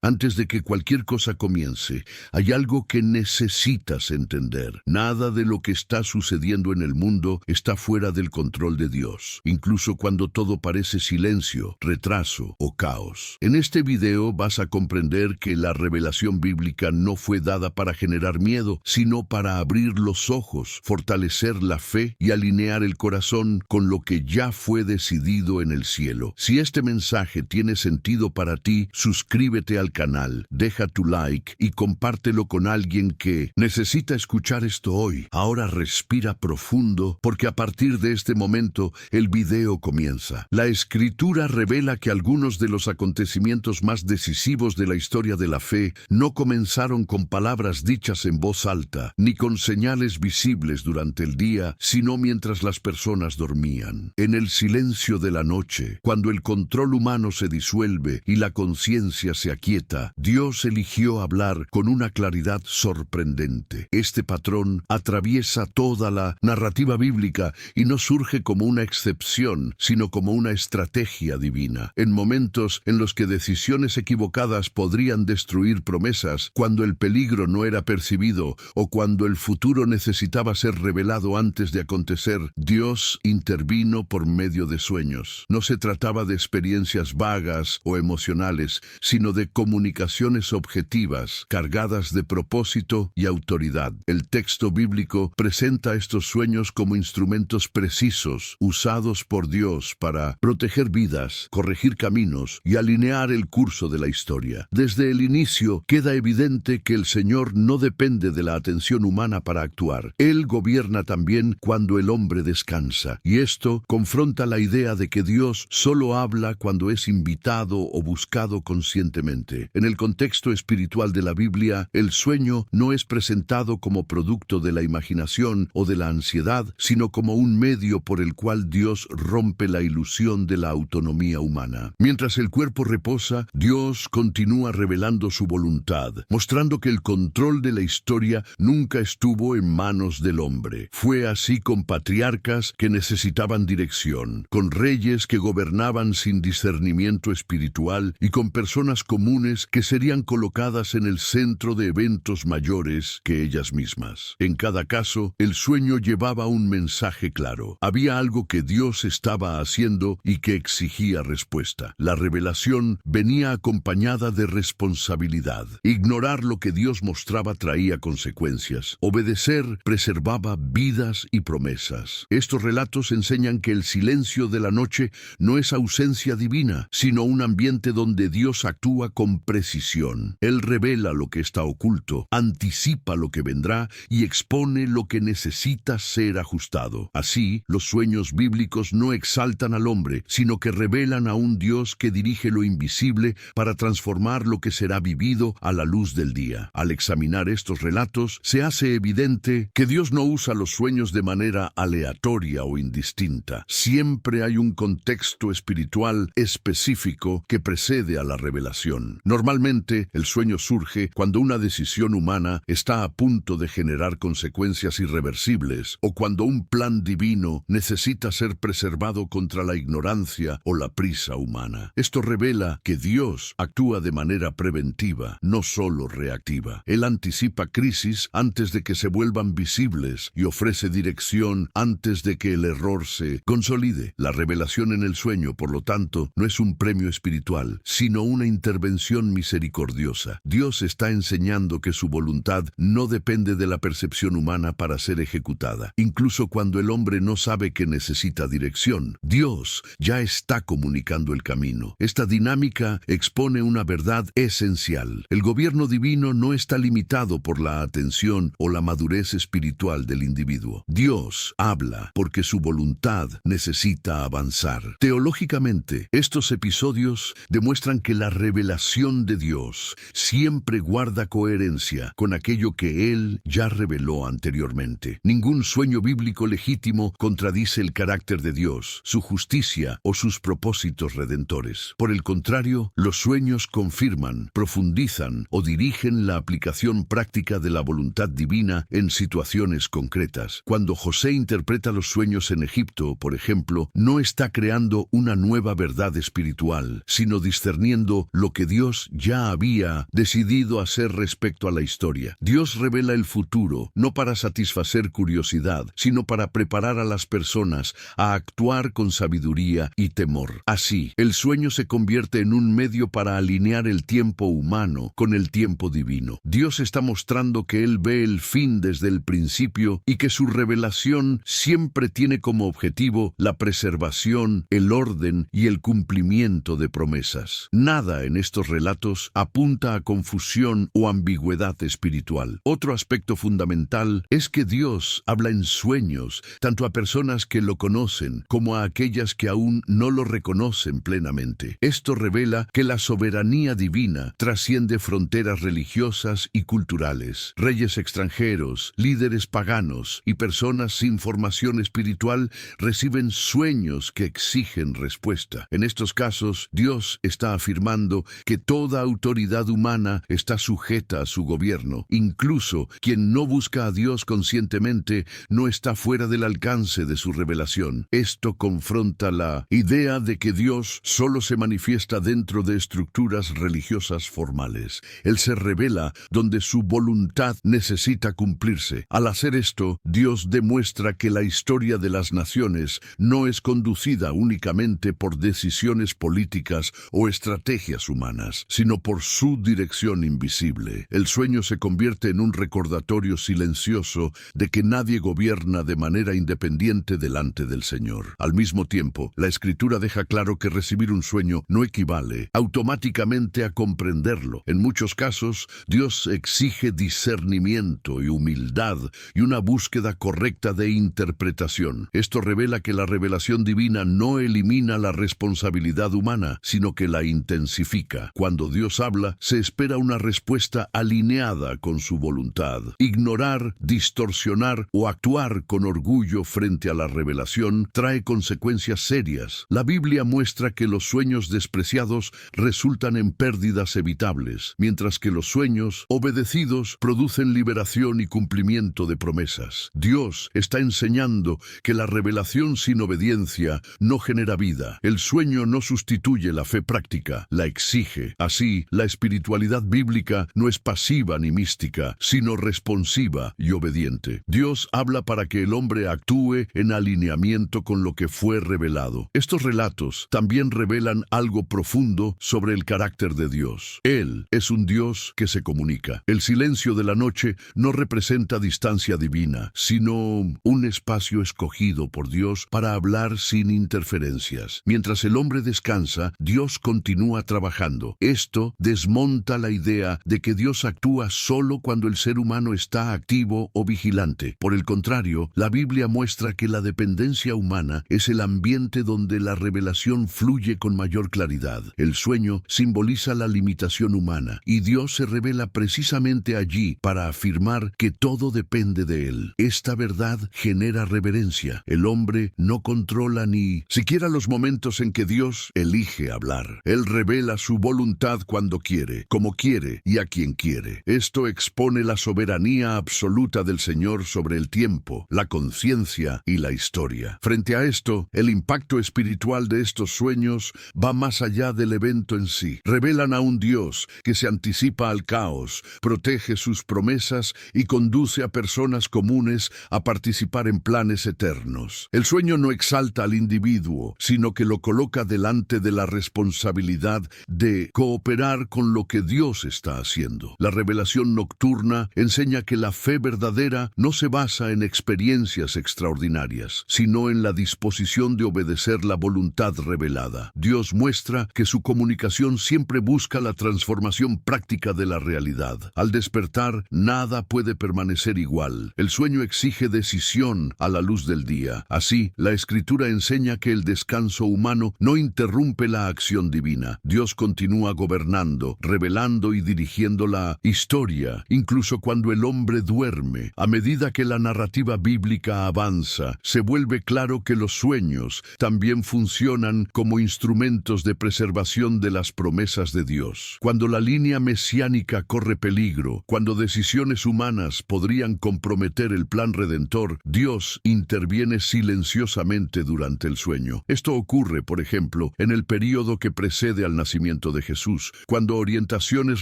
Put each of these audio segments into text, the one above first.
Antes de que cualquier cosa comience, hay algo que necesitas entender. Nada de lo que está sucediendo en el mundo está fuera del control de Dios, incluso cuando todo parece silencio, retraso o caos. En este video vas a comprender que la revelación bíblica no fue dada para generar miedo, sino para abrir los ojos, fortalecer la fe y alinear el corazón con lo que ya fue decidido en el cielo. Si este mensaje tiene sentido para ti, suscríbete al canal, deja tu like y compártelo con alguien que necesita escuchar esto hoy. Ahora respira profundo, porque a partir de este momento el video comienza. La Escritura revela que algunos de los acontecimientos más decisivos de la historia de la fe no comenzaron con palabras dichas en voz alta, ni con señales visibles durante el día, sino mientras las personas dormían. En el silencio de la noche, cuando el control humano se disuelve y la conciencia se aquieta, Dios eligió hablar con una claridad sorprendente. Este patrón atraviesa toda la narrativa bíblica y no surge como una excepción, sino como una estrategia divina. En momentos en los que decisiones equivocadas podrían destruir promesas, cuando el peligro no era percibido o cuando el futuro necesitaba ser revelado antes de acontecer, Dios intervino por medio de sueños. No se trataba de experiencias vagas o emocionales, sino de comunicaciones objetivas, cargadas de propósito y autoridad. El texto bíblico presenta estos sueños como instrumentos precisos, usados por Dios para proteger vidas, corregir caminos y alinear el curso de la historia. Desde el inicio queda evidente que el Señor no depende de la atención humana para actuar. Él gobierna también cuando el hombre descansa, y esto confronta la idea de que Dios solo habla cuando es invitado o buscado conscientemente. En el contexto espiritual de la Biblia, el sueño no es presentado como producto de la imaginación o de la ansiedad, sino como un medio por el cual Dios rompe la ilusión de la autonomía humana. Mientras el cuerpo reposa, Dios continúa revelando su voluntad, mostrando que el control de la historia nunca estuvo en manos del hombre. Fue así con patriarcas que necesitaban dirección, con reyes que gobernaban sin discernimiento espiritual y con personas comunes que serían colocadas en el centro de eventos mayores que ellas mismas. En cada caso, el sueño llevaba un mensaje claro. Había algo que Dios estaba haciendo y que exigía respuesta. La revelación venía acompañada de responsabilidad. Ignorar lo que Dios mostraba traía consecuencias. Obedecer preservaba vidas y promesas. Estos relatos enseñan que el silencio de la noche no es ausencia divina, sino un ambiente donde Dios actúa con precisión. Él revela lo que está oculto, anticipa lo que vendrá y expone lo que necesita ser ajustado. Así, los sueños bíblicos no exaltan al hombre, sino que revelan a un Dios que dirige lo invisible para transformar lo que será vivido a la luz del día. Al examinar estos relatos, se hace evidente que Dios no usa los sueños de manera aleatoria o indistinta. Siempre hay un contexto espiritual específico que precede a la revelación. Normalmente, el sueño surge cuando una decisión humana está a punto de generar consecuencias irreversibles o cuando un plan divino necesita ser preservado contra la ignorancia o la prisa humana. Esto revela que Dios actúa de manera preventiva, no solo reactiva. Él anticipa crisis antes de que se vuelvan visibles y ofrece dirección antes de que el error se consolide. La revelación en el sueño, por lo tanto, no es un premio espiritual, sino una intervención misericordiosa. Dios está enseñando que su voluntad no depende de la percepción humana para ser ejecutada. Incluso cuando el hombre no sabe que necesita dirección, Dios ya está comunicando el camino. Esta dinámica expone una verdad esencial. El gobierno divino no está limitado por la atención o la madurez espiritual del individuo. Dios habla porque su voluntad necesita avanzar. Teológicamente, estos episodios demuestran que la revelación de Dios siempre guarda coherencia con aquello que Él ya reveló anteriormente. Ningún sueño bíblico legítimo contradice el carácter de Dios, su justicia o sus propósitos redentores. Por el contrario, los sueños confirman, profundizan o dirigen la aplicación práctica de la voluntad divina en situaciones concretas. Cuando José interpreta los sueños en Egipto, por ejemplo, no está creando una nueva verdad espiritual, sino discerniendo lo que Dios Dios ya había decidido hacer respecto a la historia. Dios revela el futuro, no para satisfacer curiosidad, sino para preparar a las personas a actuar con sabiduría y temor. Así, el sueño se convierte en un medio para alinear el tiempo humano con el tiempo divino. Dios está mostrando que Él ve el fin desde el principio y que su revelación siempre tiene como objetivo la preservación, el orden y el cumplimiento de promesas. Nada en estos relatos apunta a confusión o ambigüedad espiritual. Otro aspecto fundamental es que Dios habla en sueños, tanto a personas que lo conocen como a aquellas que aún no lo reconocen plenamente. Esto revela que la soberanía divina trasciende fronteras religiosas y culturales. Reyes extranjeros, líderes paganos y personas sin formación espiritual reciben sueños que exigen respuesta. En estos casos, Dios está afirmando que toda autoridad humana está sujeta a su gobierno. Incluso quien no busca a Dios conscientemente no está fuera del alcance de su revelación. Esto confronta la idea de que Dios solo se manifiesta dentro de estructuras religiosas formales. Él se revela donde su voluntad necesita cumplirse. Al hacer esto, Dios demuestra que la historia de las naciones no es conducida únicamente por decisiones políticas o estrategias humanas, sino por su dirección invisible. El sueño se convierte en un recordatorio silencioso de que nadie gobierna de manera independiente delante del Señor. Al mismo tiempo, la Escritura deja claro que recibir un sueño no equivale automáticamente a comprenderlo. En muchos casos, Dios exige discernimiento y humildad y una búsqueda correcta de interpretación. Esto revela que la revelación divina no elimina la responsabilidad humana, sino que la intensifica. Cuando Dios habla, se espera una respuesta alineada con su voluntad. Ignorar, distorsionar o actuar con orgullo frente a la revelación trae consecuencias serias. La Biblia muestra que los sueños despreciados resultan en pérdidas evitables, mientras que los sueños obedecidos producen liberación y cumplimiento de promesas. Dios está enseñando que la revelación sin obediencia no genera vida. El sueño no sustituye la fe práctica, la exige. Así, la espiritualidad bíblica no es pasiva ni mística, sino responsiva y obediente. Dios habla para que el hombre actúe en alineamiento con lo que fue revelado. Estos relatos también revelan algo profundo sobre el carácter de Dios. Él es un Dios que se comunica. El silencio de la noche no representa distancia divina, sino un espacio escogido por Dios para hablar sin interferencias. Mientras el hombre descansa, Dios continúa trabajando. Esto desmonta la idea de que Dios actúa solo cuando el ser humano está activo o vigilante. Por el contrario, la Biblia muestra que la dependencia humana es el ambiente donde la revelación fluye con mayor claridad. El sueño simboliza la limitación humana, y Dios se revela precisamente allí para afirmar que todo depende de Él. Esta verdad genera reverencia. El hombre no controla ni siquiera los momentos en que Dios elige hablar. Él revela su voluntad cuando quiere, como quiere y a quien quiere. Esto expone la soberanía absoluta del Señor sobre el tiempo, la conciencia y la historia. Frente a esto, el impacto espiritual de estos sueños va más allá del evento en sí. Revelan a un Dios que se anticipa al caos, protege sus promesas y conduce a personas comunes a participar en planes eternos. El sueño no exalta al individuo, sino que lo coloca delante de la responsabilidad de cooperar con lo que Dios está haciendo. La revelación nocturna enseña que la fe verdadera no se basa en experiencias extraordinarias, sino en la disposición de obedecer la voluntad revelada. Dios muestra que su comunicación siempre busca la transformación práctica de la realidad. Al despertar, nada puede permanecer igual. El sueño exige decisión a la luz del día. Así, la Escritura enseña que el descanso humano no interrumpe la acción divina. Dios continúa gobernando, revelando y dirigiendo la historia, incluso cuando el hombre duerme. A medida que la narrativa bíblica avanza, se vuelve claro que los sueños también funcionan como instrumentos de preservación de las promesas de Dios. Cuando la línea mesiánica corre peligro, cuando decisiones humanas podrían comprometer el plan redentor, Dios interviene silenciosamente durante el sueño. Esto ocurre, por ejemplo, en el período que precede al nacimiento de Jesús. Jesús, cuando orientaciones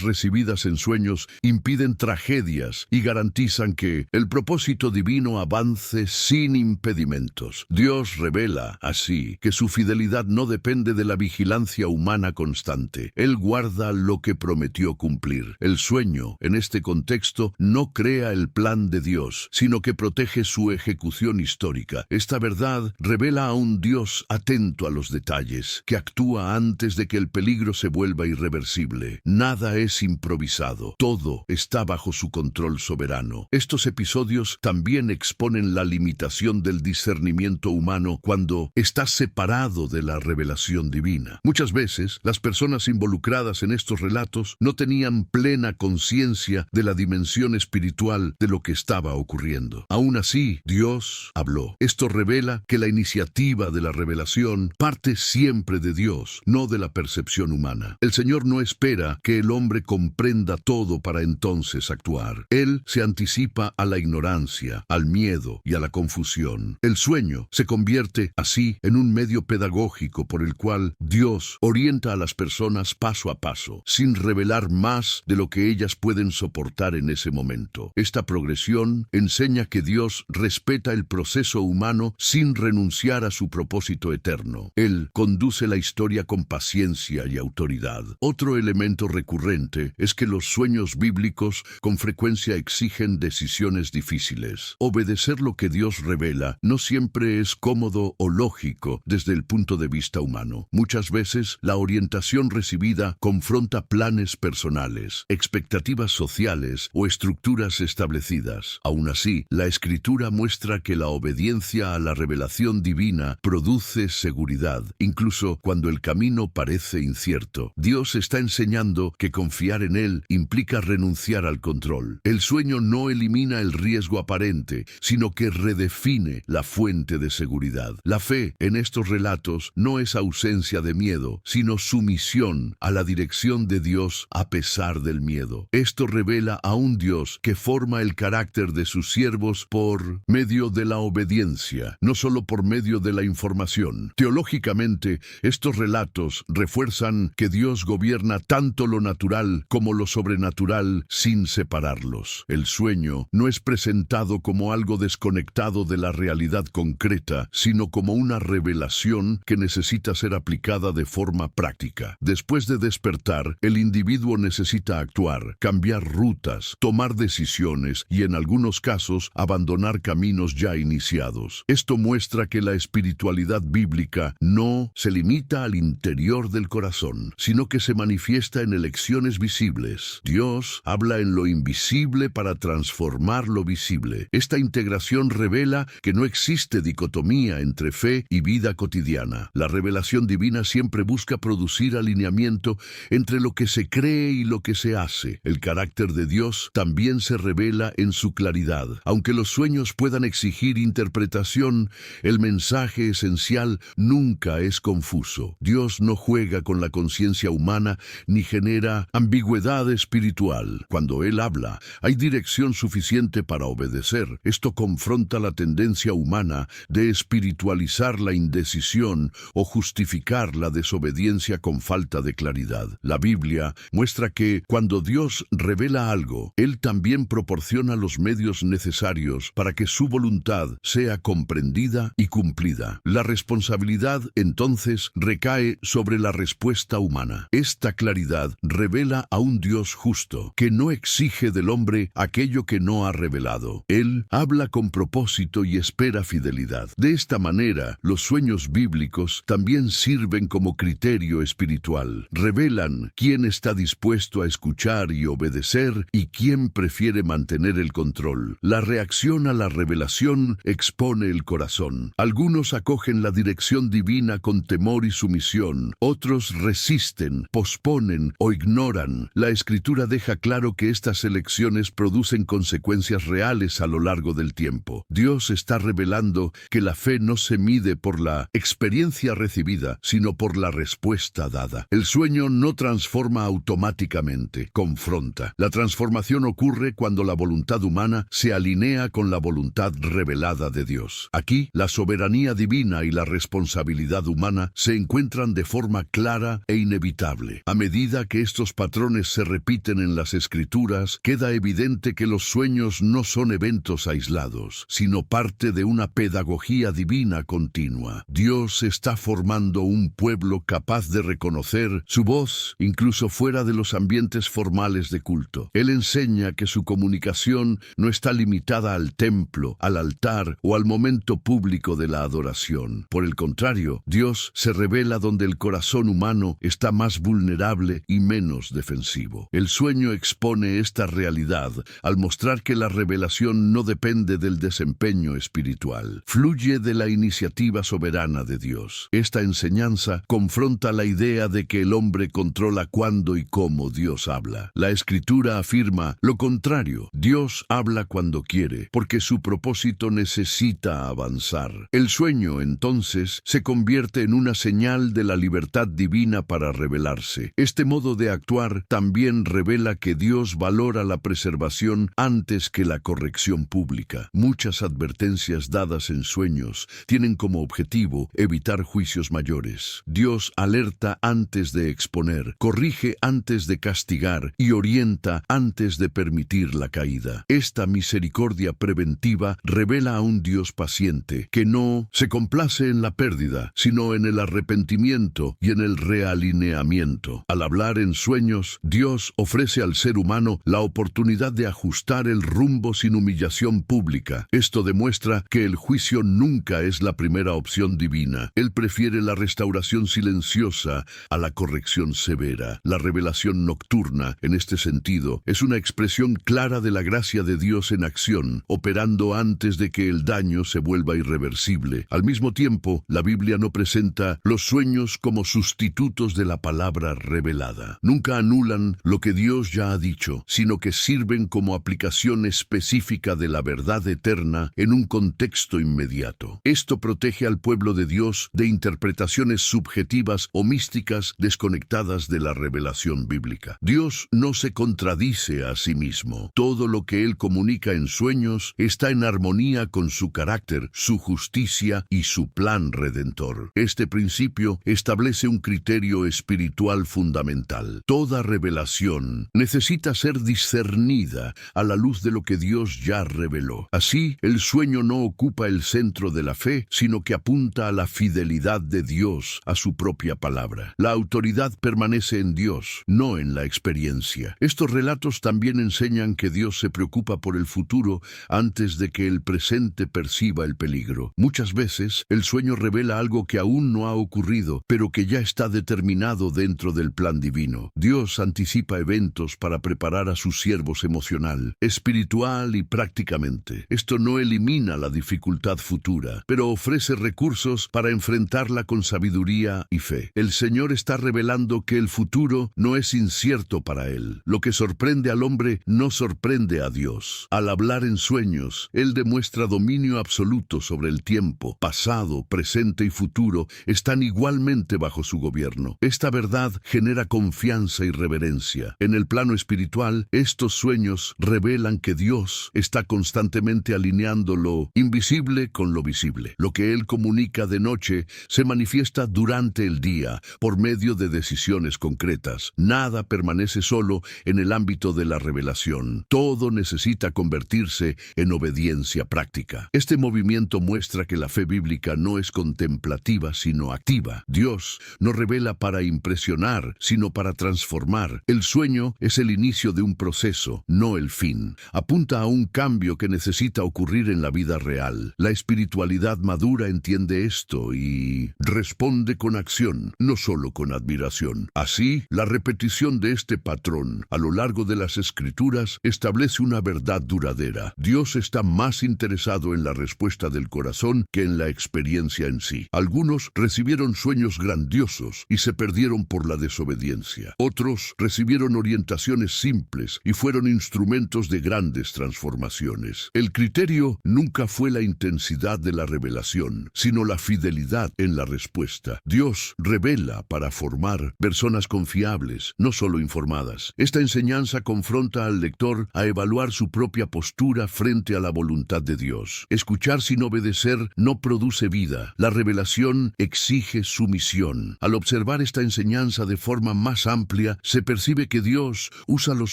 recibidas en sueños impiden tragedias y garantizan que el propósito divino avance sin impedimentos. Dios revela, así, que su fidelidad no depende de la vigilancia humana constante. Él guarda lo que prometió cumplir. El sueño, en este contexto, no crea el plan de Dios, sino que protege su ejecución histórica. Esta verdad revela a un Dios atento a los detalles, que actúa antes de que el peligro se vuelva irreversible. Nada es improvisado, todo está bajo su control soberano. Estos episodios también exponen la limitación del discernimiento humano cuando está separado de la revelación divina. Muchas veces, las personas involucradas en estos relatos no tenían plena conciencia de la dimensión espiritual de lo que estaba ocurriendo. Aún así, Dios habló. Esto revela que la iniciativa de la revelación parte siempre de Dios, no de la percepción humana. El Señor no espera que el hombre comprenda todo para entonces actuar. Él se anticipa a la ignorancia, al miedo y a la confusión. El sueño se convierte así en un medio pedagógico por el cual Dios orienta a las personas paso a paso, sin revelar más de lo que ellas pueden soportar en ese momento. Esta progresión enseña que Dios respeta el proceso humano sin renunciar a su propósito eterno. Él conduce la historia con paciencia y autoridad. Otro elemento recurrente es que los sueños bíblicos con frecuencia exigen decisiones difíciles. Obedecer lo que Dios revela no siempre es cómodo o lógico desde el punto de vista humano. Muchas veces la orientación recibida confronta planes personales, expectativas sociales o estructuras establecidas. Aún así, la Escritura muestra que la obediencia a la revelación divina produce seguridad, incluso cuando el camino parece incierto. Dios está enseñando que confiar en Él implica renunciar al control. El sueño no elimina el riesgo aparente, sino que redefine la fuente de seguridad. La fe en estos relatos no es ausencia de miedo, sino sumisión a la dirección de Dios a pesar del miedo. Esto revela a un Dios que forma el carácter de sus siervos por medio de la obediencia, no solo por medio de la información. Teológicamente, estos relatos refuerzan que Dios gobierna tanto lo natural como lo sobrenatural sin separarlos. El sueño no es presentado como algo desconectado de la realidad concreta, sino como una revelación que necesita ser aplicada de forma práctica. Después de despertar, el individuo necesita actuar, cambiar rutas, tomar decisiones y en algunos casos abandonar caminos ya iniciados. Esto muestra que la espiritualidad bíblica no se limita al interior del corazón, sino que se manifiesta en elecciones visibles. Dios habla en lo invisible para transformar lo visible. Esta integración revela que no existe dicotomía entre fe y vida cotidiana. La revelación divina siempre busca producir alineamiento entre lo que se cree y lo que se hace. El carácter de Dios también se revela en su claridad. Aunque los sueños puedan exigir interpretación, el mensaje esencial nunca es confuso. Dios no juega con la conciencia humana ni genera ambigüedad espiritual. Cuando Él habla, hay dirección suficiente para obedecer. Esto confronta la tendencia humana de espiritualizar la indecisión o justificar la desobediencia con falta de claridad. La Biblia muestra que cuando Dios revela algo, Él también proporciona los medios necesarios para que su voluntad sea comprendida y cumplida. La responsabilidad, entonces, recae sobre la respuesta humana. Esta claridad revela a un Dios justo, que no exige del hombre aquello que no ha revelado. Él habla con propósito y espera fidelidad. De esta manera, los sueños bíblicos también sirven como criterio espiritual. Revelan quién está dispuesto a escuchar y obedecer y quién prefiere mantener el control. La reacción a la revelación expone el corazón. Algunos acogen la dirección divina con temor y sumisión. Otros resisten, posponen o ignoran. La Escritura deja claro que estas elecciones producen consecuencias reales a lo largo del tiempo. Dios está revelando que la fe no se mide por la experiencia recibida, sino por la respuesta dada. El sueño no transforma automáticamente, confronta. La transformación ocurre cuando la voluntad humana se alinea con la voluntad revelada de Dios. Aquí, la soberanía divina y la responsabilidad humana se encuentran de forma clara e inevitable. inevitable. A medida que estos patrones se repiten en las Escrituras, queda evidente que los sueños no son eventos aislados, sino parte de una pedagogía divina continua. Dios está formando un pueblo capaz de reconocer su voz, incluso fuera de los ambientes formales de culto. Él enseña que su comunicación no está limitada al templo, al altar o al momento público de la adoración. Por el contrario, Dios se revela donde el corazón humano está más vulnerable y menos defensivo. El sueño expone esta realidad al mostrar que la revelación no depende del desempeño espiritual, fluye de la iniciativa soberana de Dios. Esta enseñanza confronta la idea de que el hombre controla cuándo y cómo Dios habla. La Escritura afirma lo contrario: Dios habla cuando quiere, porque su propósito necesita avanzar. El sueño, entonces, se convierte en una señal de la libertad divina para revelarse. Este modo de actuar también revela que Dios valora la preservación antes que la corrección pública. Muchas advertencias dadas en sueños tienen como objetivo evitar juicios mayores. Dios alerta antes de exponer, corrige antes de castigar y orienta antes de permitir la caída. Esta misericordia preventiva revela a un Dios paciente que no se complace en la pérdida, sino en el arrepentimiento y en el realineamiento. Al hablar en sueños, Dios ofrece al ser humano la oportunidad de ajustar el rumbo sin humillación pública. Esto demuestra que el juicio nunca es la primera opción divina. Él prefiere la restauración silenciosa a la corrección severa. La revelación nocturna, en este sentido, es una expresión clara de la gracia de Dios en acción, operando antes de que el daño se vuelva irreversible. Al mismo tiempo, la Biblia no presenta los sueños como sustitutos de la palabra revelada. Nunca anulan lo que Dios ya ha dicho, sino que sirven como aplicación específica de la verdad eterna en un contexto inmediato. Esto protege al pueblo de Dios de interpretaciones subjetivas o místicas desconectadas de la revelación bíblica. Dios no se contradice a sí mismo. Todo lo que Él comunica en sueños está en armonía con su carácter, su justicia y su plan redentor. Este principio establece un criterio espiritual fundamental. Toda revelación necesita ser discernida a la luz de lo que Dios ya reveló. Así, el sueño no ocupa el centro de la fe, sino que apunta a la fidelidad de Dios a su propia palabra. La autoridad permanece en Dios, no en la experiencia. Estos relatos también enseñan que Dios se preocupa por el futuro antes de que el presente perciba el peligro. Muchas veces, el sueño revela algo que aún no ha ocurrido, pero que ya está determinado dentro del plan divino. Dios anticipa eventos para preparar a sus siervos emocional, espiritual y prácticamente. Esto no elimina la dificultad futura, pero ofrece recursos para enfrentarla con sabiduría y fe. El Señor está revelando que el futuro no es incierto para Él. Lo que sorprende al hombre no sorprende a Dios. Al hablar en sueños, Él demuestra dominio absoluto sobre el tiempo. Pasado, presente y futuro están igualmente bajo su gobierno. Esta verdad genera confianza y reverencia. En el plano espiritual, estos sueños revelan que Dios está constantemente alineando lo invisible con lo visible. Lo que Él comunica de noche se manifiesta durante el día por medio de decisiones concretas. Nada permanece solo en el ámbito de la revelación. Todo necesita convertirse en obediencia práctica. Este movimiento muestra que la fe bíblica no es contemplativa, sino activa. Dios no revela para impresionar, sino para transformar. El sueño es el inicio de un proceso, no el fin. Apunta a un cambio que necesita ocurrir en la vida real. La espiritualidad madura entiende esto y responde con acción, no solo con admiración. Así, la repetición de este patrón a lo largo de las Escrituras establece una verdad duradera. Dios está más interesado en la respuesta del corazón que en la experiencia en sí. Algunos recibieron sueños grandiosos y se perdieron por la desobediencia. Otros recibieron orientaciones simples y fueron instrumentos de grandes transformaciones. El criterio nunca fue la intensidad de la revelación, sino la fidelidad en la respuesta. Dios revela para formar personas confiables, no solo informadas. Esta enseñanza confronta al lector a evaluar su propia postura frente a la voluntad de Dios. Escuchar sin obedecer no produce vida. La revelación exige sumisión. Al observar esta enseñanza, enseñanza de forma más amplia, se percibe que Dios usa los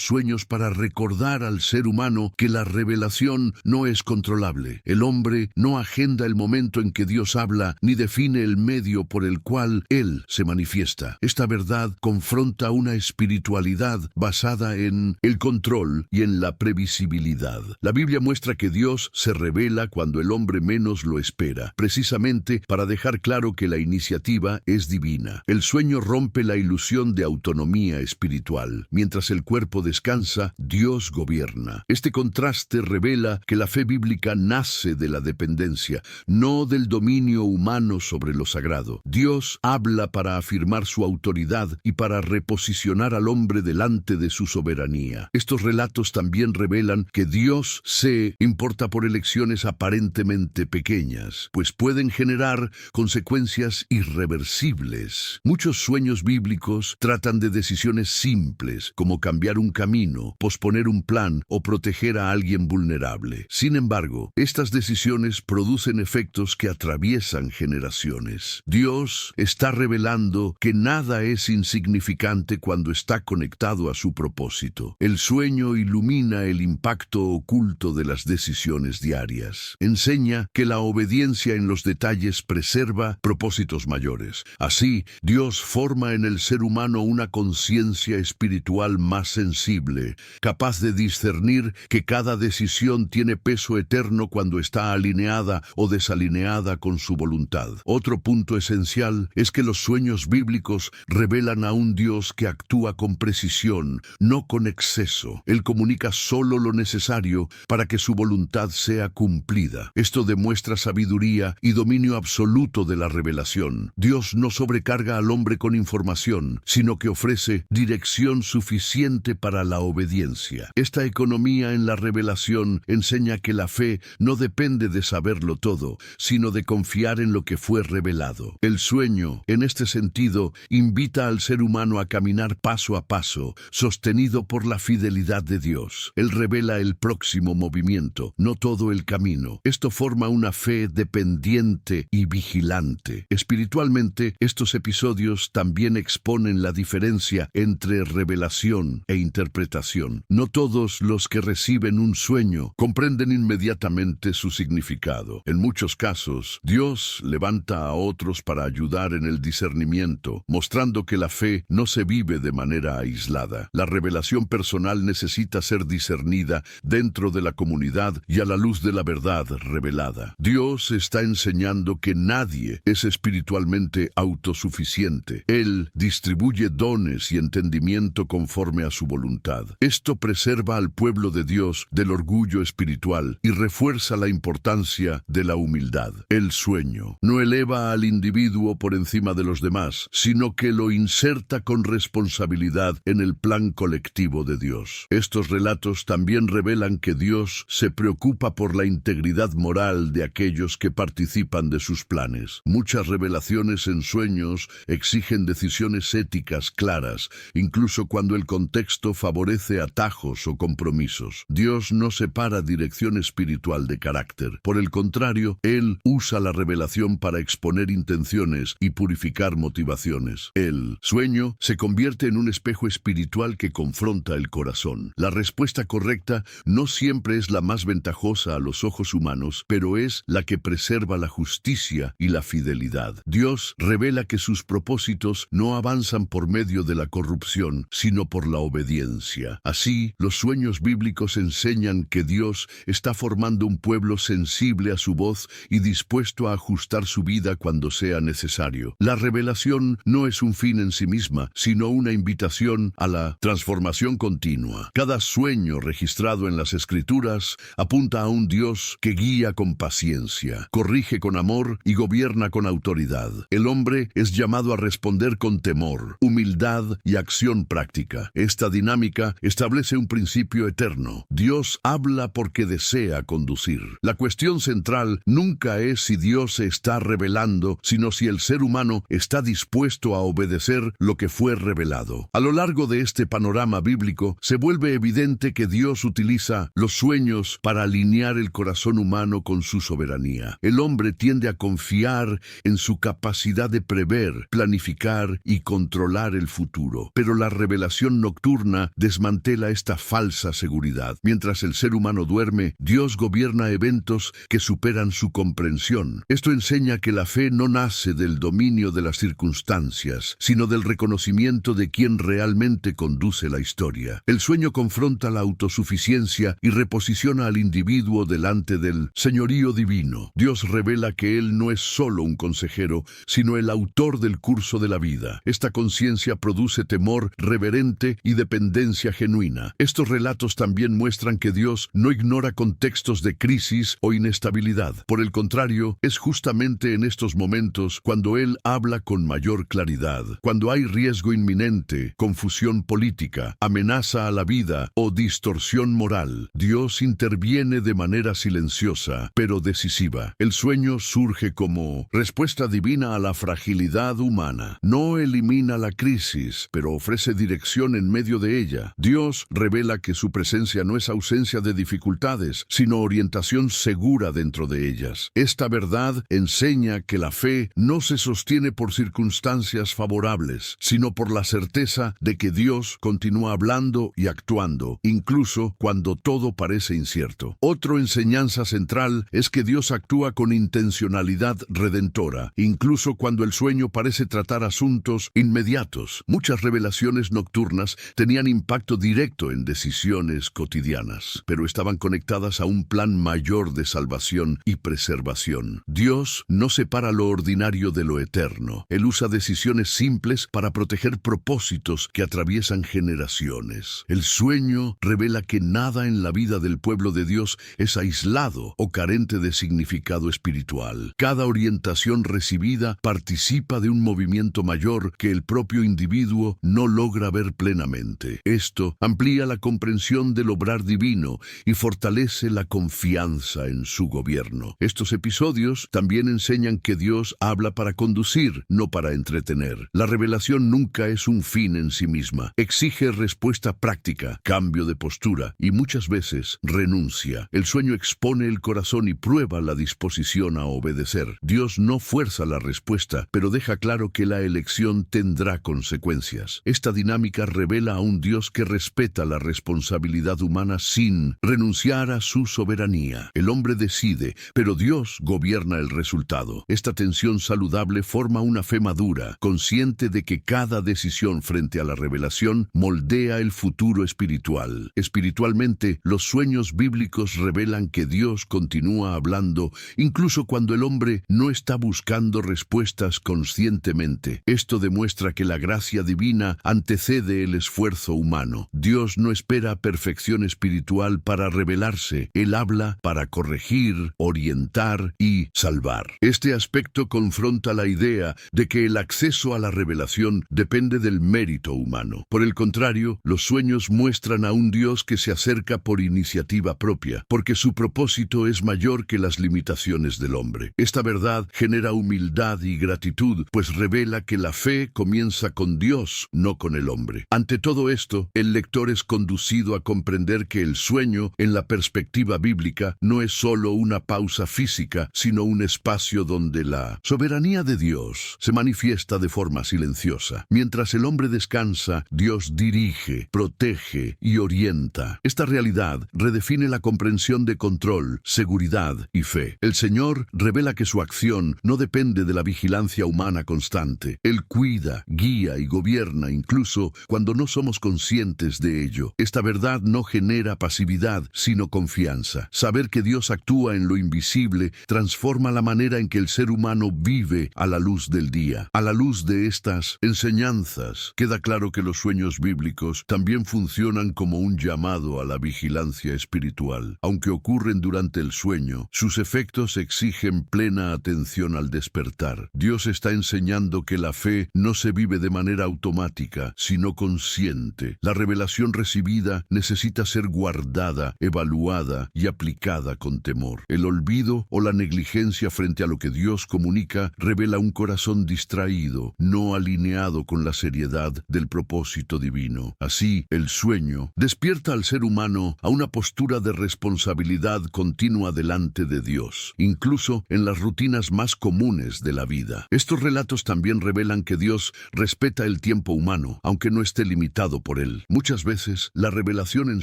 sueños para recordar al ser humano que la revelación no es controlable. El hombre no agenda el momento en que Dios habla, ni define el medio por el cual Él se manifiesta. Esta verdad confronta una espiritualidad basada en el control y en la previsibilidad. La Biblia muestra que Dios se revela cuando el hombre menos lo espera, precisamente para dejar claro que la iniciativa es divina. El sueño rompe la ilusión de autonomía espiritual. Mientras el cuerpo descansa, Dios gobierna. Este contraste revela que la fe bíblica nace de la dependencia, no del dominio humano sobre lo sagrado. Dios habla para afirmar su autoridad y para reposicionar al hombre delante de su soberanía. Estos relatos también revelan que Dios se importa por elecciones aparentemente pequeñas, pues pueden generar consecuencias irreversibles. Muchos sueños bíblicos tratan de decisiones simples, como cambiar un camino, posponer un plan o proteger a alguien vulnerable. Sin embargo, estas decisiones producen efectos que atraviesan generaciones. Dios está revelando que nada es insignificante cuando está conectado a su propósito. El sueño ilumina el impacto oculto de las decisiones diarias. Enseña que la obediencia en los detalles preserva propósitos mayores. Así, Dios forma en el ser humano una conciencia espiritual más sensible, capaz de discernir que cada decisión tiene peso eterno cuando está alineada o desalineada con su voluntad. Otro punto esencial es que los sueños bíblicos revelan a un Dios que actúa con precisión, no con exceso. Él comunica solo lo necesario para que su voluntad sea cumplida. Esto demuestra sabiduría y dominio absoluto de la revelación. Dios no sobrecarga al hombre con información, sino que ofrece dirección suficiente para la obediencia. Esta economía en la revelación enseña que la fe no depende de saberlo todo, sino de confiar en lo que fue revelado. El sueño, en este sentido, invita al ser humano a caminar paso a paso, sostenido por la fidelidad de Dios. Él revela el próximo movimiento, no todo el camino. Esto forma una fe dependiente y vigilante. Espiritualmente, estos episodios también exponen la diferencia entre revelación e interpretación. No todos los que reciben un sueño comprenden inmediatamente su significado. En muchos casos, Dios levanta a otros para ayudar en el discernimiento, mostrando que la fe no se vive de manera aislada. La revelación personal necesita ser discernida dentro de la comunidad y a la luz de la verdad revelada. Dios está enseñando que nadie es espiritualmente autosuficiente. Él distribuye dones y entendimiento conforme a su voluntad. Esto preserva al pueblo de Dios del orgullo espiritual y refuerza la importancia de la humildad. El sueño no eleva al individuo por encima de los demás, sino que lo inserta con responsabilidad en el plan colectivo de Dios. Estos relatos también revelan que Dios se preocupa por la integridad moral de aquellos que participan de sus planes. Muchas revelaciones en sueños exigen decisiones éticas claras, incluso cuando el contexto favorece atajos o compromisos. Dios no separa dirección espiritual de carácter. Por el contrario, Él usa la revelación para exponer intenciones y purificar motivaciones. El sueño se convierte en un espejo espiritual que confronta el corazón. La respuesta correcta no siempre es la más ventajosa a los ojos humanos, pero es la que preserva la justicia y la fidelidad. Dios revela que sus propósitos no avanzan por medio de la corrupción, sino por la obediencia. Así, los sueños bíblicos enseñan que Dios está formando un pueblo sensible a su voz y dispuesto a ajustar su vida cuando sea necesario. La revelación no es un fin en sí misma, sino una invitación a la transformación continua. Cada sueño registrado en las Escrituras apunta a un Dios que guía con paciencia, corrige con amor y gobierna con autoridad. El hombre es llamado a responder con temor, humildad y acción práctica. Esta dinámica establece un principio eterno. Dios habla porque desea conducir. La cuestión central nunca es si Dios se está revelando, sino si el ser humano está dispuesto a obedecer lo que fue revelado. A lo largo de este panorama bíblico, se vuelve evidente que Dios utiliza los sueños para alinear el corazón humano con su soberanía. El hombre tiende a confiar en su capacidad de prever, planificar guiar y controlar el futuro. Pero la revelación nocturna desmantela esta falsa seguridad. Mientras el ser humano duerme, Dios gobierna eventos que superan su comprensión. Esto enseña que la fe no nace del dominio de las circunstancias, sino del reconocimiento de quien realmente conduce la historia. El sueño confronta la autosuficiencia y reposiciona al individuo delante del señorío divino. Dios revela que Él no es solo un consejero, sino el autor del curso de la vida. Esta conciencia produce temor reverente y dependencia genuina. Estos relatos también muestran que Dios no ignora contextos de crisis o inestabilidad. Por el contrario, es justamente en estos momentos cuando Él habla con mayor claridad. Cuando hay riesgo inminente, confusión política, amenaza a la vida o distorsión moral, Dios interviene de manera silenciosa, pero decisiva. El sueño surge como respuesta divina a la fragilidad humana. No elimina la crisis, pero ofrece dirección en medio de ella. Dios revela que su presencia no es ausencia de dificultades, sino orientación segura dentro de ellas. Esta verdad enseña que la fe no se sostiene por circunstancias favorables, sino por la certeza de que Dios continúa hablando y actuando, incluso cuando todo parece incierto. Otra enseñanza central es que Dios actúa con intencionalidad redentora, incluso cuando el sueño parece tratar asuntos inmediatos. Muchas revelaciones nocturnas tenían impacto directo en decisiones cotidianas, pero estaban conectadas a un plan mayor de salvación y preservación. Dios no separa lo ordinario de lo eterno. Él usa decisiones simples para proteger propósitos que atraviesan generaciones. El sueño revela que nada en la vida del pueblo de Dios es aislado o carente de significado espiritual. Cada orientación recibida participa de un movimiento mayor que el propio individuo no logra ver plenamente. Esto amplía la comprensión del obrar divino y fortalece la confianza en su gobierno. Estos episodios también enseñan que Dios habla para conducir, no para entretener. La revelación nunca es un fin en sí misma. Exige respuesta práctica, cambio de postura y muchas veces renuncia. El sueño expone el corazón y prueba la disposición a obedecer. Dios no fuerza la respuesta, pero deja claro que la elección tendrá consecuencias. Esta dinámica revela a un Dios que respeta la responsabilidad humana sin renunciar a su soberanía. El hombre decide, pero Dios gobierna el resultado. Esta tensión saludable forma una fe madura, consciente de que cada decisión frente a la revelación moldea el futuro espiritual. Espiritualmente, los sueños bíblicos revelan que Dios continúa hablando incluso cuando el hombre no está buscando respuestas conscientemente. Esto demuestra que la gracia divina antecede el esfuerzo humano. Dios no espera perfección espiritual para revelarse. Él habla para corregir, orientar y salvar. Este aspecto confronta la idea de que el acceso a la revelación depende del mérito humano. Por el contrario, los sueños muestran a un Dios que se acerca por iniciativa propia, porque su propósito es mayor que las limitaciones del hombre. Esta verdad genera humildad y gratitud, pues revela que la fe comienza con Dios, no con el hombre. Ante todo esto, el lector es conducido a comprender que el sueño, en la perspectiva bíblica, no es solo una pausa física, sino un espacio donde la soberanía de Dios se manifiesta de forma silenciosa. Mientras el hombre descansa, Dios dirige, protege y orienta. Esta realidad redefine la comprensión de control, seguridad y fe. El Señor revela que su acción no depende de la vigilancia humana constante. Él cuida, guía y gobierna incluso cuando no somos conscientes de ello. Esta verdad no genera pasividad, sino confianza. Saber que Dios actúa en lo invisible transforma la manera en que el ser humano vive a la luz del día. A la luz de estas enseñanzas, queda claro que los sueños bíblicos también funcionan como un llamado a la vigilancia espiritual. Aunque ocurren durante el sueño, sus efectos exigen plena atención al despertar. Dios está enseñando que la fe no se vive de manera automática, sino consciente. La revelación recibida necesita ser guardada, evaluada y aplicada con temor. El olvido o la negligencia frente a lo que Dios comunica revela un corazón distraído, no alineado con la seriedad del propósito divino. Así, el sueño despierta al ser humano a una postura de responsabilidad continua delante de Dios, incluso en las rutinas más comunes de la vida. Estos relatos también revelan enseñan que Dios respeta el tiempo humano, aunque no esté limitado por él. Muchas veces, la revelación en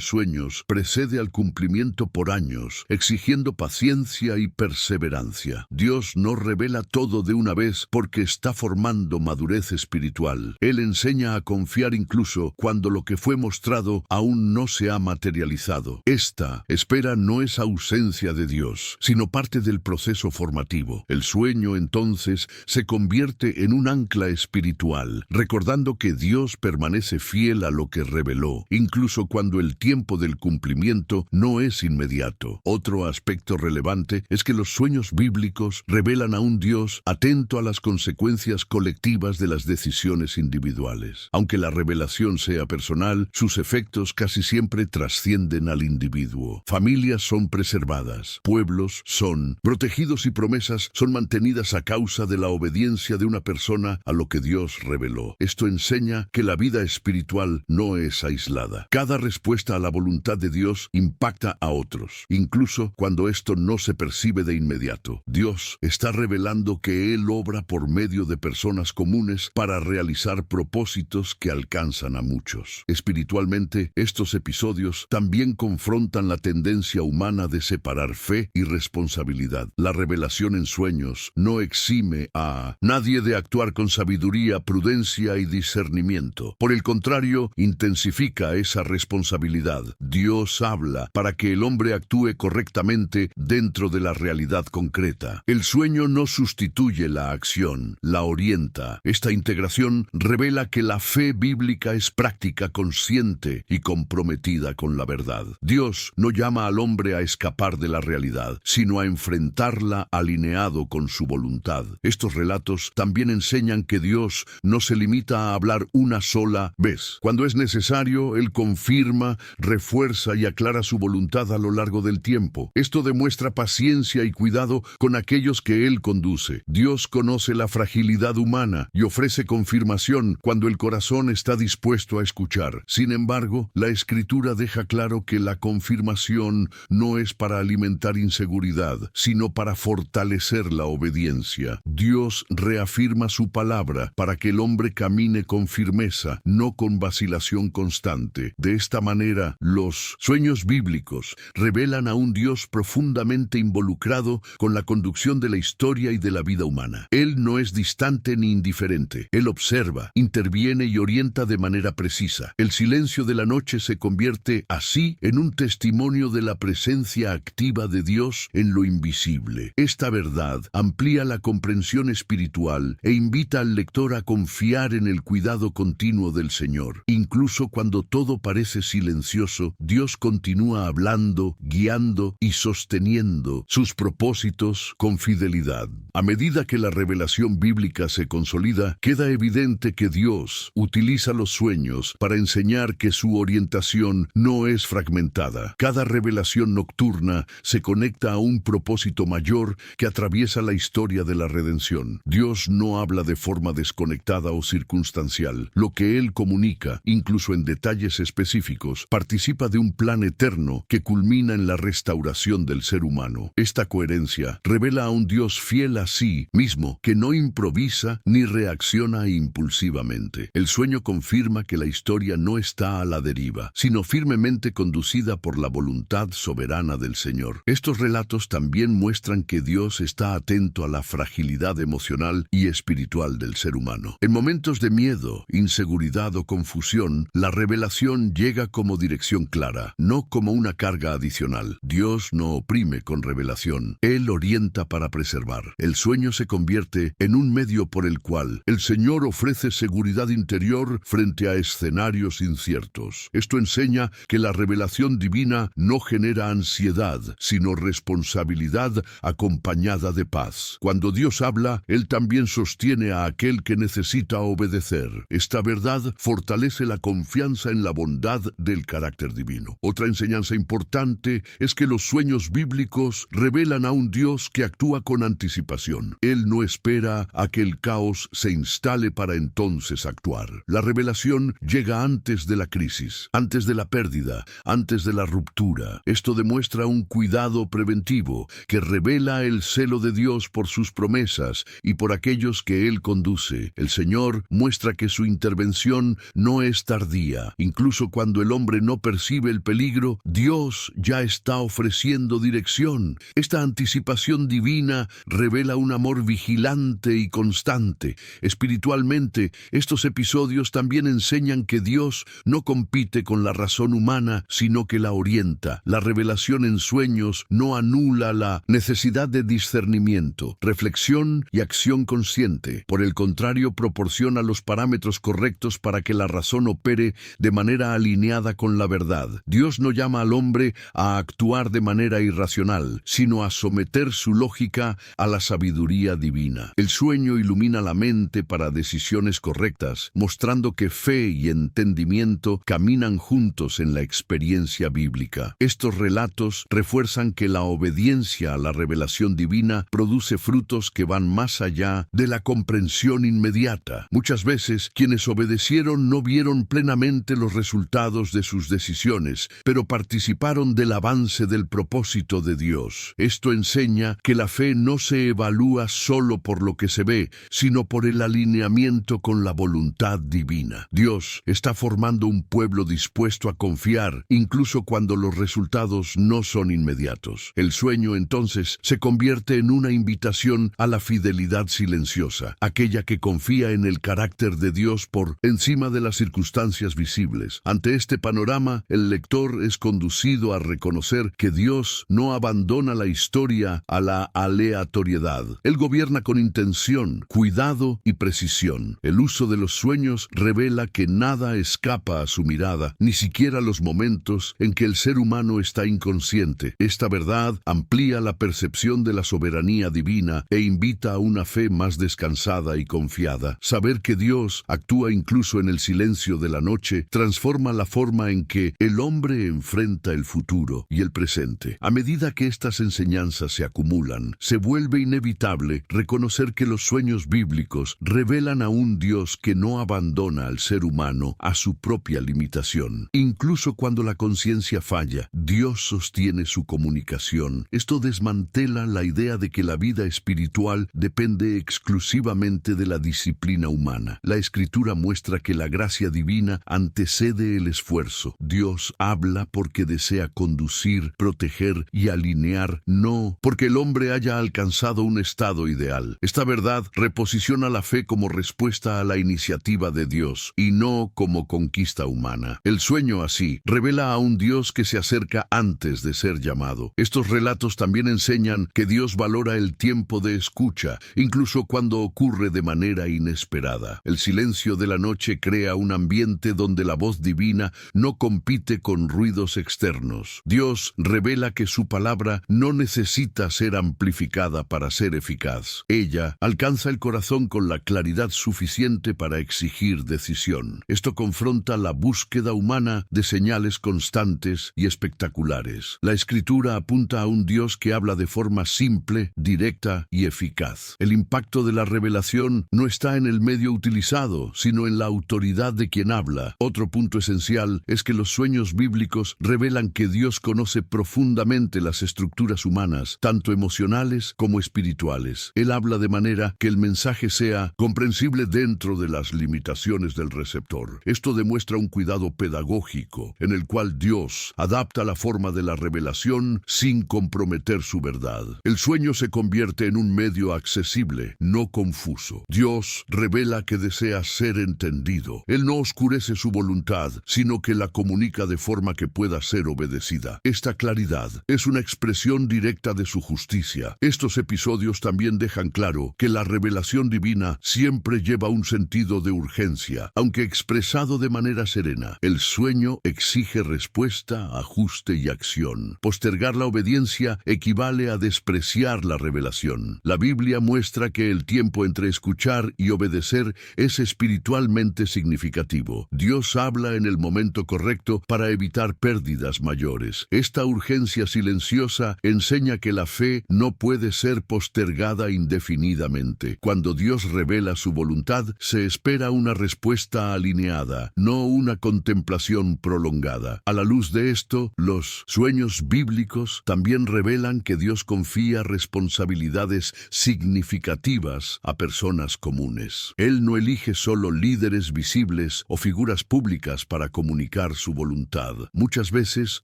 sueños precede al cumplimiento por años, exigiendo paciencia y perseverancia. Dios no revela todo de una vez porque está formando madurez espiritual. Él enseña a confiar incluso cuando lo que fue mostrado aún no se ha materializado. Esta espera no es ausencia de Dios, sino parte del proceso formativo. El sueño, entonces, se convierte en un ancla espiritual, recordando que Dios permanece fiel a lo que reveló, incluso cuando el tiempo del cumplimiento no es inmediato. Otro aspecto relevante es que los sueños bíblicos revelan a un Dios atento a las consecuencias colectivas de las decisiones individuales. Aunque la revelación sea personal, sus efectos casi siempre trascienden al individuo. Familias son preservadas, pueblos son protegidos y promesas son mantenidas a causa de la obediencia de una persona a lo que Dios reveló. Esto enseña que la vida espiritual no es aislada. Cada respuesta a la voluntad de Dios impacta a otros, incluso cuando esto no se percibe de inmediato. Dios está revelando que Él obra por medio de personas comunes para realizar propósitos que alcanzan a muchos. Espiritualmente, estos episodios también confrontan la tendencia humana de separar fe y responsabilidad. La revelación en sueños no exime a nadie de actuar con sabiduría, prudencia y discernimiento. Por el contrario, intensifica esa responsabilidad. Dios habla para que el hombre actúe correctamente dentro de la realidad concreta. El sueño no sustituye la acción, la orienta. Esta integración revela que la fe bíblica es práctica, consciente y comprometida con la verdad. Dios no llama al hombre a escapar de la realidad, sino a enfrentarla alineado con su voluntad. Estos relatos también enseñan que Dios no se limita a hablar una sola vez. Cuando es necesario, Él confirma, refuerza y aclara su voluntad a lo largo del tiempo. Esto demuestra paciencia y cuidado con aquellos que Él conduce. Dios conoce la fragilidad humana y ofrece confirmación cuando el corazón está dispuesto a escuchar. Sin embargo, la Escritura deja claro que la confirmación no es para alimentar inseguridad, sino para fortalecer la obediencia. Dios reafirma su palabra para que el hombre camine con firmeza, no con vacilación constante. De esta manera, los sueños bíblicos revelan a un Dios profundamente involucrado con la conducción de la historia y de la vida humana. Él no es distante ni indiferente. Él observa, interviene y orienta de manera precisa. El silencio de la noche se convierte así en un testimonio de la presencia activa de Dios en lo invisible. Esta verdad amplía la comprensión espiritual e invita al lector a confiar en el cuidado continuo del Señor. Incluso cuando todo parece silencioso, Dios continúa hablando, guiando y sosteniendo sus propósitos con fidelidad. A medida que la revelación bíblica se consolida, queda evidente que Dios utiliza los sueños para enseñar que su orientación no es fragmentada. Cada revelación nocturna se conecta a un propósito mayor que atraviesa la historia de la redención. Dios no habla de forma desconectada o circunstancial. Lo que Él comunica, incluso en detalles específicos, participa de un plan eterno que culmina en la restauración del ser humano. Esta coherencia revela a un Dios fiel a sí mismo, que no improvisa ni reacciona impulsivamente. El sueño confirma que la historia no está a la deriva, sino firmemente conducida por la voluntad soberana del Señor. Estos relatos también muestran que Dios está atento a la fragilidad emocional y espiritual del ser humano. En momentos de miedo, inseguridad o confusión, la revelación llega como dirección clara, no como una carga adicional. Dios no oprime con revelación. Él orienta para preservar. El sueño se convierte en un medio por el cual el Señor ofrece seguridad interior frente a escenarios inciertos. Esto enseña que la revelación divina no genera ansiedad, sino responsabilidad acompañada de paz. Cuando Dios habla, Él también sostiene a aquel que necesita obedecer. Esta verdad fortalece la confianza en la bondad del carácter divino. Otra enseñanza importante es que los sueños bíblicos revelan a un Dios que actúa con anticipación. Él no espera a que el caos se instale para entonces actuar. La revelación llega antes de la crisis, antes de la pérdida, antes de la ruptura. Esto demuestra un cuidado preventivo que revela el celo de Dios por sus promesas y por aquellos que Él conduce conduce. El Señor muestra que su intervención no es tardía. Incluso cuando el hombre no percibe el peligro, Dios ya está ofreciendo dirección. Esta anticipación divina revela un amor vigilante y constante. Espiritualmente, estos episodios también enseñan que Dios no compite con la razón humana, sino que la orienta. La revelación en sueños no anula la necesidad de discernimiento, reflexión y acción consciente. Por el contrario, proporciona los parámetros correctos para que la razón opere de manera alineada con la verdad. Dios no llama al hombre a actuar de manera irracional, sino a someter su lógica a la sabiduría divina. El sueño ilumina la mente para decisiones correctas, mostrando que fe y entendimiento caminan juntos en la experiencia bíblica. Estos relatos refuerzan que la obediencia a la revelación divina produce frutos que van más allá de la comprensión inmediata. Muchas veces, quienes obedecieron no vieron plenamente los resultados de sus decisiones, pero participaron del avance del propósito de Dios. Esto enseña que la fe no se evalúa solo por lo que se ve, sino por el alineamiento con la voluntad divina. Dios está formando un pueblo dispuesto a confiar, incluso cuando los resultados no son inmediatos. El sueño, entonces, se convierte en una invitación a la fidelidad silenciosa, aquella que confía en el carácter de Dios por encima de las circunstancias visibles. Ante este panorama, el lector es conducido a reconocer que Dios no abandona la historia a la aleatoriedad. Él gobierna con intención, cuidado y precisión. El uso de los sueños revela que nada escapa a su mirada, ni siquiera los momentos en que el ser humano está inconsciente. Esta verdad amplía la percepción de la soberanía divina e invita a una fe más descansada y confiada. Saber que Dios actúa incluso en el silencio de la noche transforma la forma en que el hombre enfrenta el futuro y el presente. A medida que estas enseñanzas se acumulan, se vuelve inevitable reconocer que los sueños bíblicos revelan a un Dios que no abandona al ser humano a su propia limitación. Incluso cuando la conciencia falla, Dios sostiene su comunicación. Esto desmantela la idea de que la vida espiritual depende exclusivamente de la disciplina humana. La Escritura muestra que la gracia divina antecede el esfuerzo. Dios habla porque desea conducir, proteger y alinear, no porque el hombre haya alcanzado un estado ideal. Esta verdad reposiciona la fe como respuesta a la iniciativa de Dios y no como conquista humana. El sueño así revela a un Dios que se acerca antes de ser llamado. Estos relatos también enseñan que Dios valora el tiempo de escucha, incluso cuando ocurre de manera inesperada. El silencio de la noche crea un ambiente donde la voz divina no compite con ruidos externos. Dios revela que su palabra no necesita ser amplificada para ser eficaz. Ella alcanza el corazón con la claridad suficiente para exigir decisión. Esto confronta la búsqueda humana de señales constantes y espectaculares. La Escritura apunta a un Dios que habla de forma simple, directa y eficaz. El impacto de la revelación no está en el medio utilizado, sino en la autoridad de quien habla. Otro punto esencial es que los sueños bíblicos revelan que Dios conoce profundamente las estructuras humanas, tanto emocionales como espirituales. Él habla de manera que el mensaje sea comprensible dentro de las limitaciones del receptor. Esto demuestra un cuidado pedagógico, en el cual Dios adapta la forma de la revelación sin comprometer su verdad. El sueño se convierte en un medio accesible, no confuso. Dios revela que desea ser entendido. Él no oscurece su voluntad, sino que la comunica de forma que pueda ser obedecida. Esta claridad es una expresión directa de su justicia. Estos episodios también dejan claro que la revelación divina siempre lleva un sentido de urgencia, aunque expresado de manera serena. El sueño exige respuesta, ajuste y acción. Postergar la obediencia equivale a despreciar la revelación. La Biblia muestra que el tiempo entre escuchar y obedecer es espiritualmente significativo. Dios habla en el momento correcto para evitar pérdidas mayores. Esta urgencia silenciosa enseña que la fe no puede ser postergada indefinidamente. Cuando Dios revela su voluntad, se espera una respuesta alineada, no una contemplación prolongada. A la luz de esto, los sueños bíblicos también revelan que Dios confía responsabilidades significativas a personas personas comunes. Él no elige solo líderes visibles o figuras públicas para comunicar su voluntad. Muchas veces,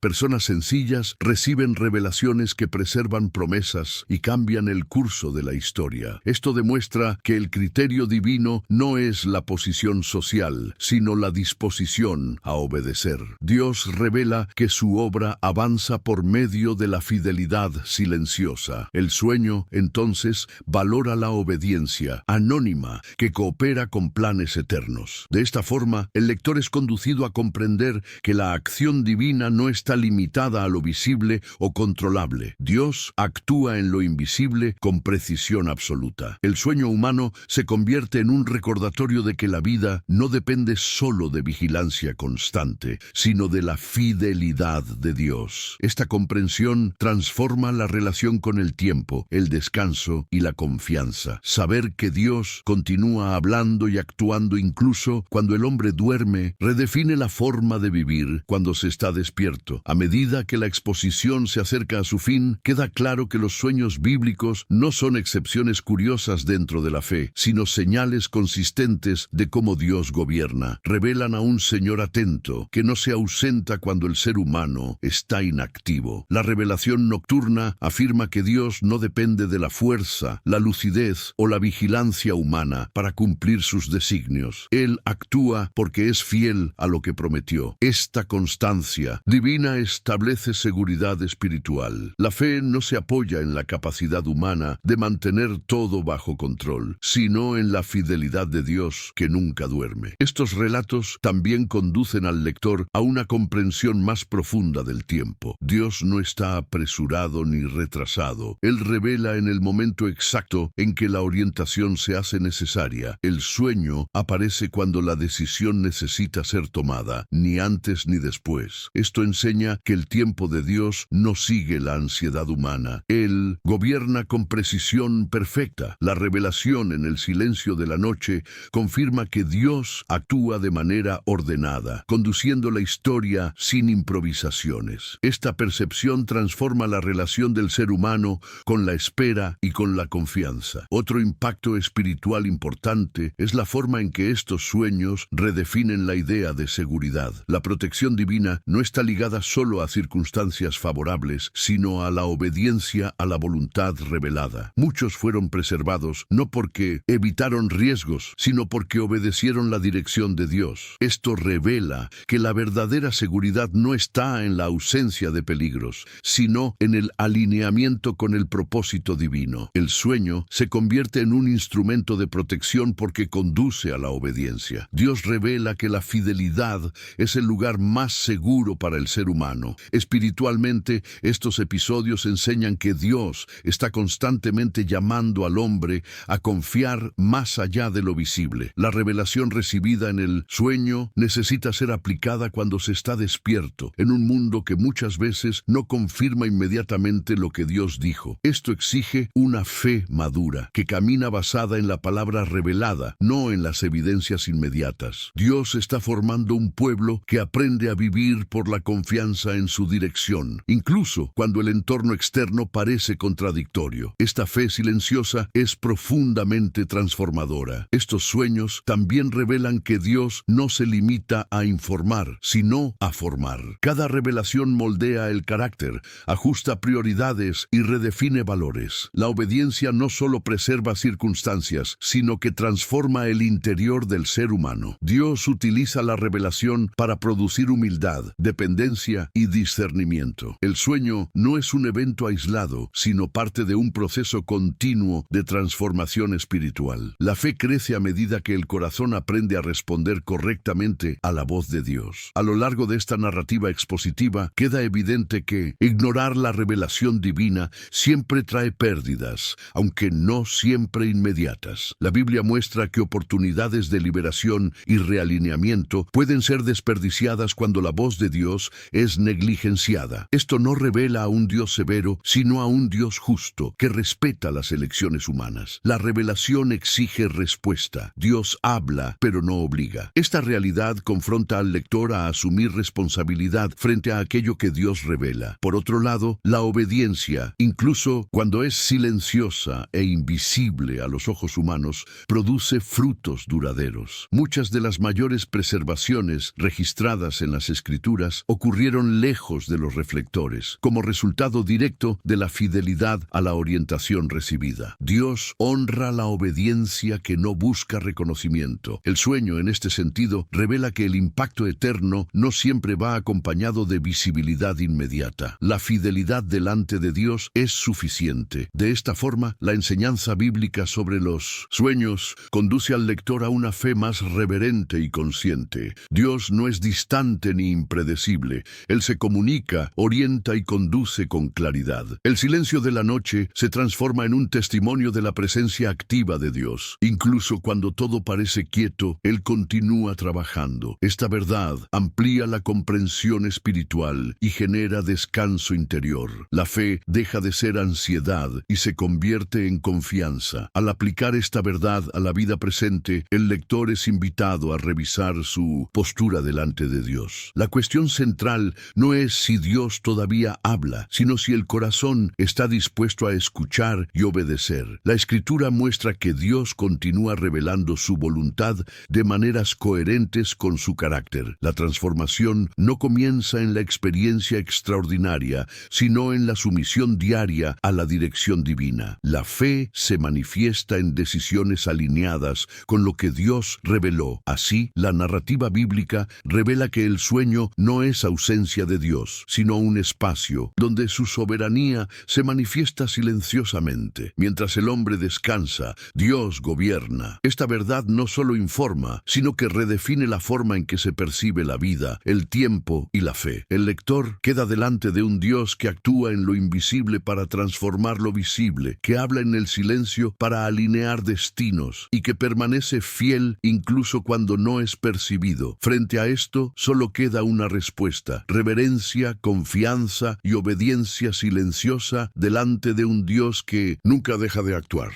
personas sencillas reciben revelaciones que preservan promesas y cambian el curso de la historia. Esto demuestra que el criterio divino no es la posición social, sino la disposición a obedecer. Dios revela que su obra avanza por medio de la fidelidad silenciosa. El sueño, entonces, valora la obediencia anónima que coopera con planes eternos. De esta forma, el lector es conducido a comprender que la acción divina no está limitada a lo visible o controlable. Dios actúa en lo invisible con precisión absoluta. El sueño humano se convierte en un recordatorio de que la vida no depende solo de vigilancia constante, sino de la fidelidad de Dios. Esta comprensión transforma la relación con el tiempo, el descanso y la confianza. Saber que Dios continúa hablando y actuando incluso cuando el hombre duerme, redefine la forma de vivir cuando se está despierto. A medida que la exposición se acerca a su fin, queda claro que los sueños bíblicos no son excepciones curiosas dentro de la fe, sino señales consistentes de cómo Dios gobierna. Revelan a un Señor atento, que no se ausenta cuando el ser humano está inactivo. La revelación nocturna afirma que Dios no depende de la fuerza, la lucidez o la vigilancia humana para cumplir sus designios. Él actúa porque es fiel a lo que prometió. Esta constancia divina establece seguridad espiritual. La fe no se apoya en la capacidad humana de mantener todo bajo control, sino en la fidelidad de Dios que nunca duerme. Estos relatos también conducen al lector a una comprensión más profunda del tiempo. Dios no está apresurado ni retrasado. Él revela en el momento exacto en que la orientación se hace necesaria. El sueño aparece cuando la decisión necesita ser tomada, ni antes ni después. Esto enseña que el tiempo de Dios no sigue la ansiedad humana. Él gobierna con precisión perfecta. La revelación en el silencio de la noche confirma que Dios actúa de manera ordenada, conduciendo la historia sin improvisaciones. Esta percepción transforma la relación del ser humano con la espera y con la confianza. Otro impacto espiritual importante es la forma en que estos sueños redefinen la idea de seguridad. La protección divina no está ligada solo a circunstancias favorables, sino a la obediencia a la voluntad revelada. Muchos fueron preservados no porque evitaron riesgos, sino porque obedecieron la dirección de Dios. Esto revela que la verdadera seguridad no está en la ausencia de peligros, sino en el alineamiento con el propósito divino. El sueño se convierte en un instrumento de protección porque conduce a la obediencia. Dios revela que la fidelidad es el lugar más seguro para el ser humano. Espiritualmente, estos episodios enseñan que Dios está constantemente llamando al hombre a confiar más allá de lo visible. La revelación recibida en el sueño necesita ser aplicada cuando se está despierto, en un mundo que muchas veces no confirma inmediatamente lo que Dios dijo. Esto exige una fe madura, que camina basada en la palabra revelada, no en las evidencias inmediatas. Dios está formando un pueblo que aprende a vivir por la confianza en su dirección, incluso cuando el entorno externo parece contradictorio. Esta fe silenciosa es profundamente transformadora. Estos sueños también revelan que Dios no se limita a informar, sino a formar. Cada revelación moldea el carácter, ajusta prioridades y redefine valores. La obediencia no solo preserva circunstancias, sino que transforma el interior del ser humano. Dios utiliza la revelación para producir humildad, dependencia y discernimiento. El sueño no es un evento aislado, sino parte de un proceso continuo de transformación espiritual. La fe crece a medida que el corazón aprende a responder correctamente a la voz de Dios. A lo largo de esta narrativa expositiva, queda evidente que ignorar la revelación divina siempre trae pérdidas, aunque no siempre inmediatas. La Biblia muestra que oportunidades de liberación y realineamiento pueden ser desperdiciadas cuando la voz de Dios es negligenciada. Esto no revela a un Dios severo, sino a un Dios justo, que respeta las elecciones humanas. La revelación exige respuesta. Dios habla, pero no obliga. Esta realidad confronta al lector a asumir responsabilidad frente a aquello que Dios revela. Por otro lado, la obediencia, incluso cuando es silenciosa e invisible a los ojos ojos humanos, produce frutos duraderos. Muchas de las mayores preservaciones registradas en las Escrituras ocurrieron lejos de los reflectores, como resultado directo de la fidelidad a la orientación recibida. Dios honra la obediencia que no busca reconocimiento. El sueño, en este sentido, revela que el impacto eterno no siempre va acompañado de visibilidad inmediata. La fidelidad delante de Dios es suficiente. De esta forma, la enseñanza bíblica sobre los sueños conduce al lector a una fe más reverente y consciente. Dios no es distante ni impredecible. Él se comunica, orienta y conduce con claridad. El silencio de la noche se transforma en un testimonio de la presencia activa de Dios. Incluso cuando todo parece quieto, Él continúa trabajando. Esta verdad amplía la comprensión espiritual y genera descanso interior. La fe deja de ser ansiedad y se convierte en confianza. Al aplicar esta verdad a la vida presente, el lector es invitado a revisar su postura delante de Dios. La cuestión central no es si Dios todavía habla, sino si el corazón está dispuesto a escuchar y obedecer. La Escritura muestra que Dios continúa revelando su voluntad de maneras coherentes con su carácter. La transformación no comienza en la experiencia extraordinaria, sino en la sumisión diaria a la dirección divina. La fe se manifiesta en decisiones alineadas con lo que Dios reveló. Así, la narrativa bíblica revela que el sueño no es ausencia de Dios, sino un espacio donde su soberanía se manifiesta silenciosamente. Mientras el hombre descansa, Dios gobierna. Esta verdad no solo informa, sino que redefine la forma en que se percibe la vida, el tiempo y la fe. El lector queda delante de un Dios que actúa en lo invisible para transformar lo visible, que habla en el silencio para alinear destinos y que permanece fiel incluso cuando no es percibido. Frente a esto, solo queda una respuesta: reverencia, confianza y obediencia silenciosa delante de un Dios que nunca deja de actuar.